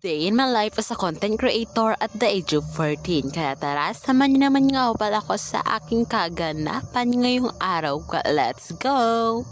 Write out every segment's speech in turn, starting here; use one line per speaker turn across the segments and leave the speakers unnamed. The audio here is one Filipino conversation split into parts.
Day in my life as a content creator at the age of 14. Kaya tara, samahan niyo naman nga pala ako sa aking kaganapan ngayong araw. Let's go!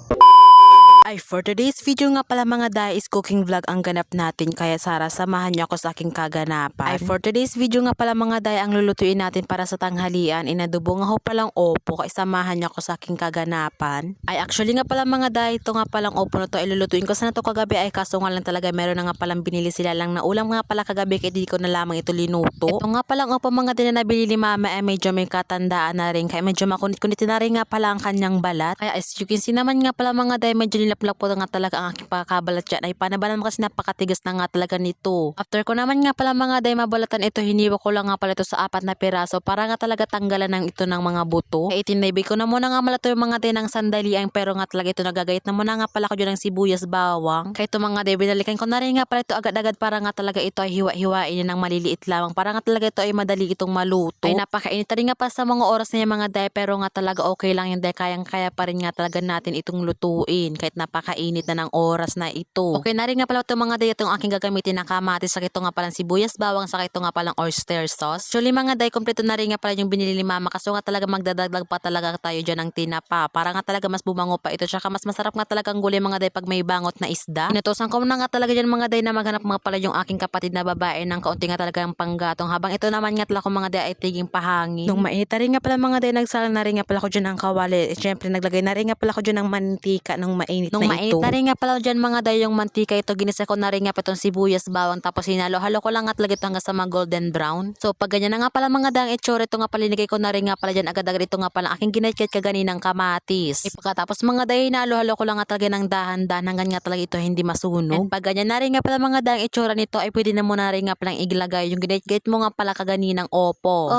Ay, for today's video nga pala mga day is cooking vlog ang ganap natin. Kaya Sara, samahan niyo ako sa aking kaganapan. Ay, for today's video nga pala mga day ang lulutuin natin para sa tanghalian. Inadubo nga ho palang opo. Kaya samahan niyo ako sa aking kaganapan. Ay, actually nga pala mga day, ito nga palang opo na to ilulutuin ko sana to kagabi. Ay, kaso nga lang talaga meron na nga palang binili sila lang na ulam nga pala kagabi. Kaya di ko na lamang ito linuto. Ito nga palang opo mga din na nabili ni mama ay medyo may katandaan na rin. Kaya medyo makunit-kunit na rin nga pala ang kanyang balat. Kaya as you can see naman nga pala mga day, medyo nilap po nga talaga ang aking pagkakabalat dyan. Ay panabalan kasi napakatigas na nga talaga nito. After ko naman nga pala mga day mabalatan ito, hiniwa ko lang nga pala ito sa 4 na piraso para nga talaga tanggalan ng ito ng mga buto. Kaya itinaybi ko na muna nga malato yung mga day ng sandalian, pero nga talaga ito nagagayat na muna nga pala ko dyan ng sibuyas bawang. Kaya ito mga day binalikan ko na rin nga pala ito agad-agad para nga talaga ito ay hiwa-hiwain ng maliliit lamang para nga talaga ito ay madali itong maluto. Ay napakainit rin nga pa sa mga oras na yung mga day, pero nga talaga okay lang yung day, kayang-kaya pa rin nga talaga natin itong lutuin kahit napakainit na ng oras na ito. Okay na rin nga pala ito mga day, itong aking gagamitin na kamatis, saka ito nga palang sibuyas bawang, saka ito nga palang oyster sauce. Actually mga day, kompleto na rin nga pala yung binili ni mama, kaso nga talaga magdadagdag pa talaga tayo dyan ng tinapa para nga talaga mas bumango pa ito, saka mas masarap nga talaga ang gulay mga day pag may bangot na isda. Inutosan ko na nga talaga dyan mga day na maghanap mga pala yung aking kapatid na babae ng kaunti nga talaga ang panggatong, habang ito naman nga talaga mga day ay tiging pahangin. Nung mainit rin nga pala mga day, nagsala na rin nga pala ko dyan ng kawali. Siyempre naglagay na rin nga pala ko dyan ng mantika nung mainit na ito. Nung mainit na rin nga pala dyan mga day yung mantika, ito ginisa ko na rin nga pa itong sibuyas bawang, tapos hinalo-halo ko lang at lagay ito hanggang sa mga golden brown. So pag ganyan na nga pala mga day ang itsura, ito nga pala linigay ko na rin nga pala dyan agad-agad ito nga pala aking ginayat kaganinang kamatis. Pagkatapos mga day hinalo-halo ko lang at lagay ng dahan-dahan hanggang nga talaga ito hindi masunog. And pag ganyan na rin nga pala mga day ang itsura nito, ay pwede na muna rin nga palang iglagay yung ginayat mo nga pala kaganinang opo.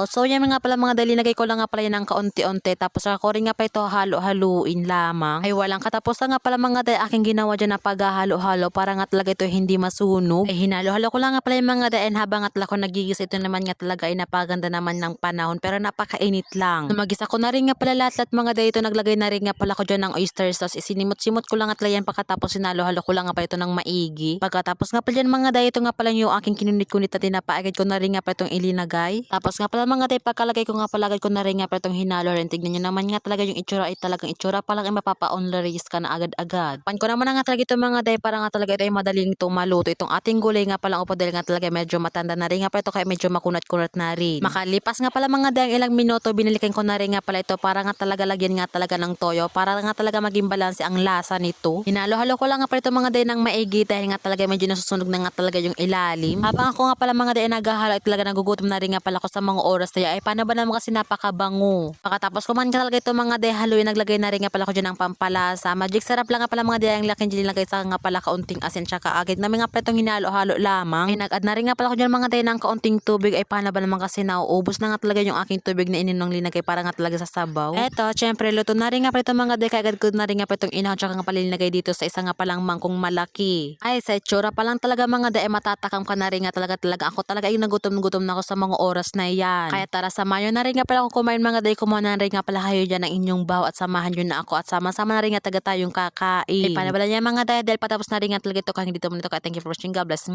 So yan nga pala mga day, linagay ko lang nga pala yan ng kaunti-unti, tapos ako rin nga pa ito halo-haluin lamang. Ay walang katapusan nga pala mga day aking ginawa dyan na paghahalo-halo para nga talaga ito hindi masunog. Ay hinalo-halo ko lang nga pala yung mga day, and habang nga talaga ko nagigisa, ito naman nga talaga ay napaganda naman ng panahon, pero napakainit lang. So magisa ko na rin nga pala lahat mga day, ito naglagay na rin nga pala ko dyan ng oyster sauce. Isinimot-simot ko lang at layan, pagkatapos hinalo-halo ko lang nga pala ito ng maigi. Pagkatapos nga pala dyan mga day, ito nga pala yung aking kinunit-kunit na tinapaagad ko na rin nga pala itong ilinagay. Tapos nga pala mga day, pagkalagay ko nga pala agad ko na rin nga pala itong hinalo rin. Tignan nyo naman nga talaga yung itsura ay talagang itsura pa lang ay mapapa-onlaris ka na agad-agad. Pan ko naman nga talaga ito mga day para nga talaga ito ay madaling itong maluto. Itong ating gulay nga pala upo dahil nga talaga medyo matanda na rin nga pala ito, kaya medyo makunat-kunat na rin. Makalipas nga pala mga day ang ilang minuto, binalikan ko na rin nga pala ito para nga talaga lagyan nga talaga ng toyo para nga talaga maging balanse ang lasa nito. Hinalo-halo ko lang nga pala ito mga day ng maigi dahil nga talaga medyo nasusunog na nga talaga yung ilalim. Habang ako nga pala mga day naghahalo, talaga nagugutom na rin nga pala ako sa mga oras na yan. Ay paano ba naman kasi napakabango. Pagkatapos ko man talaga ito mga day haluin, naglagay na rin nga pala ako dyan ng pampalasa. Magic sarap lang nga pala mga day ang laking nilagay sa nga pala kaunting asin tsaka agad namin nga pala itong hinalo-halo lamang. Ay nag-add na rin nga pala ako dyan mga day ng kaunting tubig. Ay paano ba naman kasi nauubos na nga talaga yung aking tubig na ininong linagay para nga talaga sa sabaw. Eto, syempre luto na rin nga pala ito mga day, kaya agad ko na rin nga pala itong inahon tsaka nga pala linagay dito sa isa nga palang mangkong malaki. Ay sa itsura pa lang talaga mga day, matatakam ka na rin nga talaga ako talaga yung nagutom-gutom na ako sa mga oras na yan. Kaya tara, samayo na rin nga pala ako kumain mga day, kumuha na rin nga pala kayo dyan ng inyong baw at samahan nyo na ako at sama-sama na rin nga taga tayong kakain. Ay panabala niya mga day, dahil patapos na rin nga talaga ito, kaya hindi dito muna ito, kaya thank you for watching, God bless.